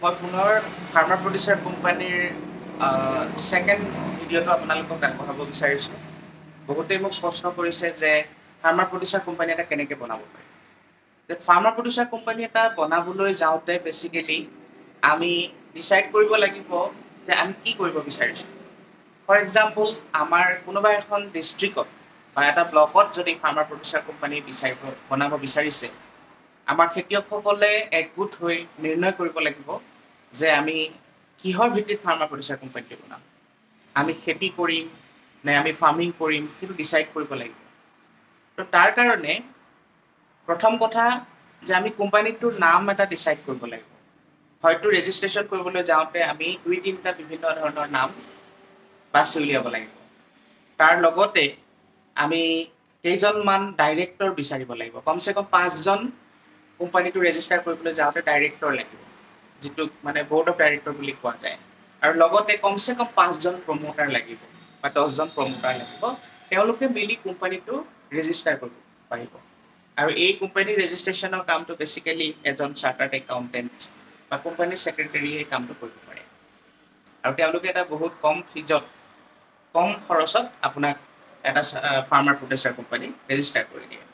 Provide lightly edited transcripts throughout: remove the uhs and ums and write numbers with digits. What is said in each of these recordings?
মই পুনৰ farmer producer কোম্পানীৰ ছেকেণ্ড ভিডিঅ'টো আপোনালোকক আগবঢ়াব বিচাৰিছোঁ। বহুতেই মোক প্ৰশ্ন কৰিছে যে ফাৰ্মাৰ প্ৰডিউচাৰ কোম্পানী এটা কেনেকৈ বনাব পাৰি। যে ফাৰ্মাৰ প্ৰডিউচাৰ কোম্পানী এটা বনাবলৈ যাওঁতে বেছিকেলি আমি ডিচাইড কৰিব লাগিব যে আমি কি কৰিব বিচাৰিছোঁ। ফৰ এক্সাম্পল, আমাৰ কোনোবা এখন ডিষ্ট্ৰিক্টত বা এটা ব্লকত যদি ফাৰ্মাৰ প্ৰডিউচাৰ কোম্পানী বনাব বিচাৰিছে, আমাৰ খেতিয়কসকলে একগোট হৈ নিৰ্ণয় কৰিব লাগিব যে আমি কিহৰ ভিত্তিত ফাৰ্মাৰ প্ৰডিউচাৰ কোম্পানীটো বনাম। আমি খেতি কৰিম নে আমি ফাৰ্মিং কৰিম, সেইটো ডিচাইড কৰিব লাগিব। তো তাৰ কাৰণে প্ৰথম কথা যে আমি কোম্পানীটোৰ নাম এটা ডিচাইড কৰিব লাগিব। হয়তো ৰেজিষ্ট্ৰেশ্যন কৰিবলৈ যাওঁতে আমি 2-3টা বিভিন্ন ধৰণৰ নাম বাছি উলিয়াব লাগিব। তাৰ লগতে আমি কেইজনমান ডাইৰেক্টৰ বিচাৰিব লাগিব। কমচে কম 5জন কোম্পানীটো ৰেজিষ্টাৰ কৰিবলৈ যাওঁতে ডাইৰেক্টৰ লাগিব, যিটো মানে বৰ্ড অফ ডাইৰেক্টৰ বুলি কোৱা যায়। আৰু লগতে কমচে কম 5জন প্ৰমোটাৰ লাগিব বা 10জন প্ৰমোটাৰ লাগিব। তেওঁলোকে মিলি কোম্পানীটো ৰেজিষ্টাৰ কৰিব পাৰিব। আৰু এই কোম্পানীৰ ৰেজিষ্ট্ৰেশ্যনৰ কামটো বেছিকেলি এজন চাৰ্টাৰ্ড একাউণ্টেণ্ট বা কোম্পানীৰ ছেক্ৰেটেৰীয়ে এই কামটো কৰিব পাৰে। আৰু তেওঁলোকে এটা বহুত কম ফিজত, কম খৰচত আপোনাক এটা ফাৰ্মাৰ প্ৰডিউচাৰ কোম্পানী ৰেজিষ্টাৰ কৰি দিয়ে।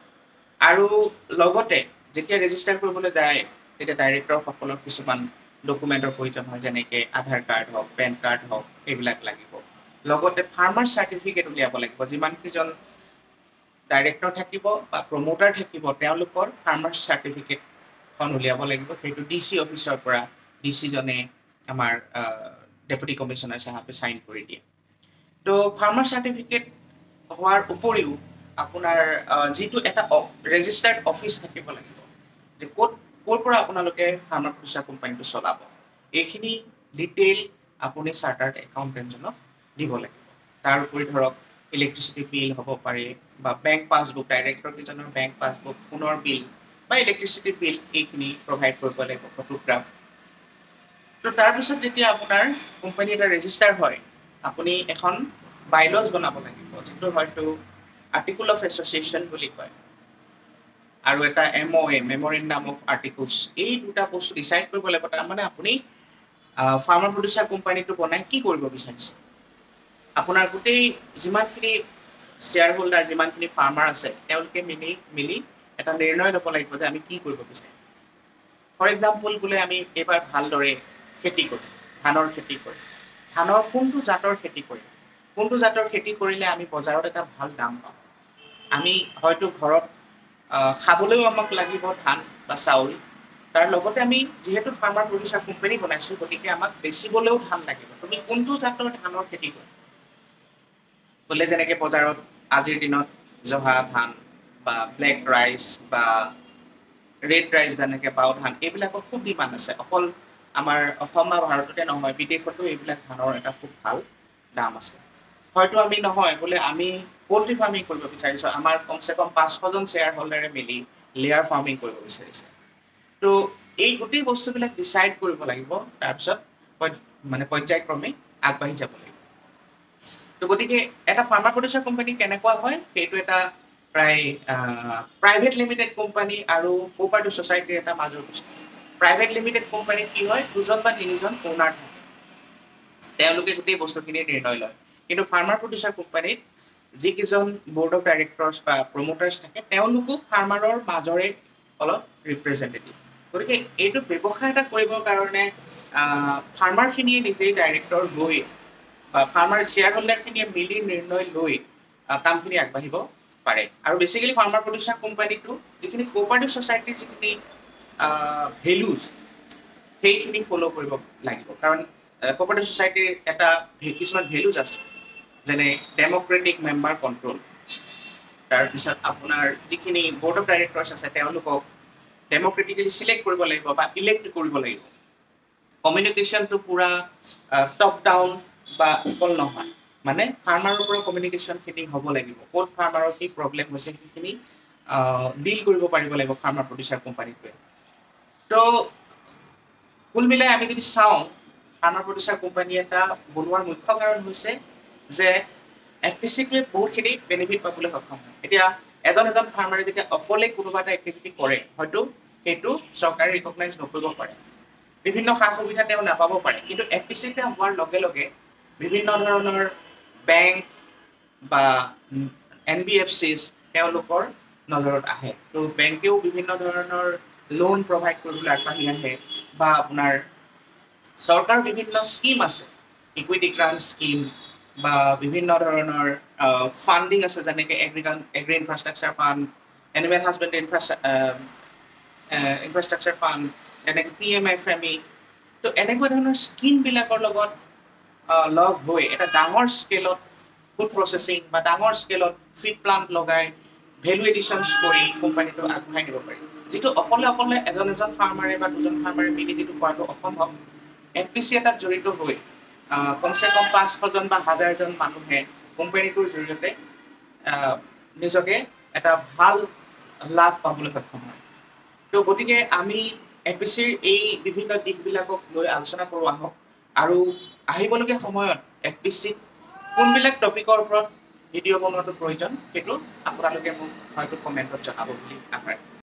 আৰু লগতে যেতিয়া ৰেজিষ্টাৰ কৰিবলৈ যায়, তেতিয়া ডাইৰেক্টৰসকলৰ কিছুমান ডকুমেণ্টৰ প্ৰয়োজন হয়, যেনেকৈ আধাৰ কাৰ্ড হওক, পেন কাৰ্ড হওক, এইবিলাক লাগিব। লগতে ফাৰ্মাৰ চাৰ্টিফিকেট উলিয়াব লাগিব। যিমানকেইজন ডাইৰেক্টৰ থাকিব বা প্ৰমোটাৰ থাকিব, তেওঁলোকৰ ফাৰ্মাৰ চাৰ্টিফিকেটখন উলিয়াব লাগিব। সেইটো DC অফিচৰ পৰা DC-জনে আমাৰ ডেপুটি কমিশ্যনাৰ চাহাবে চাইন কৰি দিয়ে। তো ফাৰ্মাৰ চাৰ্টিফিকেট হোৱাৰ উপৰিও আপোনাৰ যিটো এটা ৰেজিষ্টাৰ্ড অফিচ থাকিব লাগিব, যে ক'ৰ পৰা আপোনালোকে ফাৰ্মাৰ প্ৰডিউচাৰ কোম্পানীটো চলাব, এইখিনি ডিটেইল আপুনি চাৰ্টাৰ্ড একাউণ্টেণ্টজনক দিব লাগিব। তাৰ উপৰি ধৰক ইলেক্ট্ৰিচিটি বিল হ'ব পাৰে বা বেংক পাছবুক, ডাইৰেক্টৰকেইজনৰ বেংক পাছবুক, সোণৰ বিল বা ইলেক্ট্ৰিচিটি বিল, এইখিনি প্ৰভাইড কৰিব লাগিব, ফটোগ্ৰাফ। তো তাৰপিছত যেতিয়া আপোনাৰ কোম্পানী এটা ৰেজিষ্টাৰ হয়, আপুনি এখন বাইলজ বনাব লাগিব, যিটো হয়তো আৰ্টিকল অফ এছ'চিয়েশ্যন বুলি কয়, আৰু এটা MOA, মেমৰেণ্ডাম অফ আৰ্টিকলছ। এই দুটা বস্তু ডিচাইড কৰিব লাগিব। তাৰমানে আপুনি ফাৰ্মাৰ প্ৰডিউচাৰ কোম্পানীটো বনাই কি কৰিব বিচাৰিছে। আপোনাৰ গোটেই যিমানখিনি শ্বেয়াৰ হোল্ডাৰ, যিমানখিনি ফাৰ্মাৰ আছে, তেওঁলোকে মিলি এটা নিৰ্ণয় ল'ব লাগিব যে আমি কি কৰিব বিচাৰিম। ফৰ এক্সাম্পল, বোলে আমি এইবাৰ ভালদৰে খেতি কৰিম, ধানৰ খেতি কৰিম। ধানৰ কোনটো জাতৰ খেতি কৰিম, কোনটো জাতৰ খেতি কৰিলে আমি বজাৰত এটা ভাল দাম পাম। আমি হয়তো ঘৰত খাবলৈও আমাক লাগিব ধান বা চাউল। তাৰ লগতে আমি যিহেতু ফাৰ্মাৰ প্ৰডিউচাৰ কোম্পানী বনাইছোঁ, গতিকে আমাক বেচিবলৈও ধান লাগিব। তুমি কোনটো জাতৰ ধানৰ খেতি কৰিম বোলে, যেনেকৈ বজাৰত আজিৰ দিনত জহা ধান বা ব্লেক ৰাইচ বা ৰেড ৰাইচ, যেনেকৈ বাও ধান, এইবিলাকৰ খুব ডিমাণ্ড আছে। অকল আমাৰ অসম বা ভাৰততে নহয়, বিদেশতো এইবিলাক ধানৰ এটা খুব ভাল দাম আছে। হয়তো আমি নহয় বোলে আমি পল্ট্ৰি ফাৰ্মিং কৰিব বিচাৰিছোঁ, আমাৰ কমচে কম 500জন শ্বেয়াৰ হোল্ডাৰে মিলি লেয়াৰ ফাৰ্মিং কৰিব বিচাৰিছে। তো এই গোটেই বস্তুবিলাক ডিচাইড কৰিব লাগিব, তাৰপিছত পৰ্যায়ক্ৰমে আগবাঢ়ি যাব লাগিব। তো গতিকে এটা ফাৰ্মাৰ প্ৰডিউচাৰ কোম্পানী কেনেকুৱা হয়, সেইটো এটা প্ৰায় প্ৰাইভেট লিমিটেড কোম্পানী আৰু কোঅপাৰেটিভ ছ'চাইটিৰ এটা মাজৰ বস্তু। প্ৰাইভেট লিমিটেড কোম্পানীত কি হয়, 2জন বা 3জন অ'নাৰ থাকে, তেওঁলোকে গোটেই বস্তুখিনি নিৰ্ণয় লয়। কিন্তু ফাৰ্মাৰ প্ৰডিউচাৰ কোম্পানীত যিকেইজন বৰ্ড অফ ডাইৰেক্টৰ্ছ বা প্ৰমোটাৰ্ছ থাকে, তেওঁলোকো ফাৰ্মাৰৰ মাজৰে অলপ ৰিপ্ৰেজেণ্টেটিভ। গতিকে এইটো ব্যৱসায় এটা কৰিবৰ কাৰণে ফাৰ্মাৰখিনিয়ে নিজেই ডাইৰেক্টৰ লৈ বা ফাৰ্মাৰ শ্বেয়াৰ হোল্ডাৰখিনিয়ে মিলি নিৰ্ণয় লৈ কামখিনি আগবাঢ়িব পাৰে। আৰু বেছিকেলি ফাৰ্মাৰ প্ৰডিউচাৰ কোম্পানীটো যিখিনি কোঅপাৰেটিভ ছ'চাইটিৰ যিখিনি ভেলুজ, সেইখিনি ফ'ল' কৰিব লাগিব। কাৰণ কোঅপাৰেটিভ ছ'চাইটিৰ এটা কিছুমান ভেলুজ আছে, যেনে ডেম'ক্ৰেটিক মেম্বাৰ কণ্ট্ৰল। তাৰপিছত আপোনাৰ যিখিনি বৰ্ড অফ ডাইৰেক্টৰ্ছ আছে, তেওঁলোকক ডেম'ক্ৰেটিকেলি চিলেক্ট কৰিব লাগিব বা ইলেক্ট কৰিব লাগিব। কমিউনিকেশ্যনটো পূৰা টপ ডাউন বা ইকুৱেল নহয়, মানে ফাৰ্মাৰৰ পৰা কমিউনিকেশ্যনখিনি হ'ব লাগিব। ক'ত ফাৰ্মাৰৰ কি প্ৰব্লেম হৈছে, সেইখিনি ডিল কৰিব পাৰিব লাগিব ফাৰ্মাৰ প্ৰডিউচাৰ কোম্পানীটোৱে। তো কুল মিলাই আমি যদি চাওঁ, ফাৰ্মাৰ প্ৰডিউচাৰ কোম্পানী এটা বনোৱাৰ মুখ্য কাৰণ হৈছে যে FPCটোৱে বহুতখিনি বেনিফিট পাবলৈ সক্ষম হয়। এতিয়া এজন ফাৰ্মাৰে যেতিয়া অকলে কোনোবা এটা এক্টিভিটি কৰে, হয়তো সেইটো চৰকাৰে ৰিকগনাইজ নকৰিব পাৰে। বিভিন্ন সা সুবিধা তেওঁ নাপাব পাৰে, কিন্তু এপিচিতে হোৱাৰ লগে লগে বিভিন্ন ধৰণৰ বেংক বা NBFCs তেওঁলোকৰ নজৰত আহে। তো বেংকেও বিভিন্ন ধৰণৰ লোন প্ৰভাইড কৰিবলৈ আগবাঢ়ি আহে, বা আপোনাৰ চৰকাৰৰ বিভিন্ন স্কিম আছে, ইকুইটি গ্ৰাণ্ট স্কিম বা বিভিন্ন ধৰণৰ ফাণ্ডিং আছে, যেনেকৈ agri infrastructure fund, animal husbandry infrastructure fund, তেনেকৈ PMFME। তো এনেকুৱা ধৰণৰ স্কিমবিলাকৰ লগত লগ হৈ এটা ডাঙৰ স্কেলত ফুড প্ৰচেছিং বা ডাঙৰ স্কেলত ফিড প্লাণ্ট লগাই ভেলু এডিশ্যনছ কৰি কোম্পানীটো আগবঢ়াই নিব পাৰি, যিটো অকলে অকলে এজন ফাৰ্মাৰে বা দুজন ফাৰ্মাৰে মিলি যিটো কৰাটো অসম্ভৱ। এপিচি এটাত জড়িত হৈ কমচে কম 500জন বা 1000জন মানুহে কোম্পানীটোৰ জৰিয়তে নিজকে এটা ভাল লাভ পাবলৈ সক্ষম হয়। তো গতিকে আমি এপিচিৰ এই বিভিন্ন দিশবিলাকক লৈ আলোচনা কৰোঁ আহক, আৰু আহিবলগীয়া সময়ত এপিচিত কোনবিলাক টপিকৰ ওপৰত ভিডিঅ' বনোৱাটো প্ৰয়োজন সেইটো আপোনালোকে মোক হয়তো কমেণ্টত জনাব বুলি আশা ৰাখিলোঁ।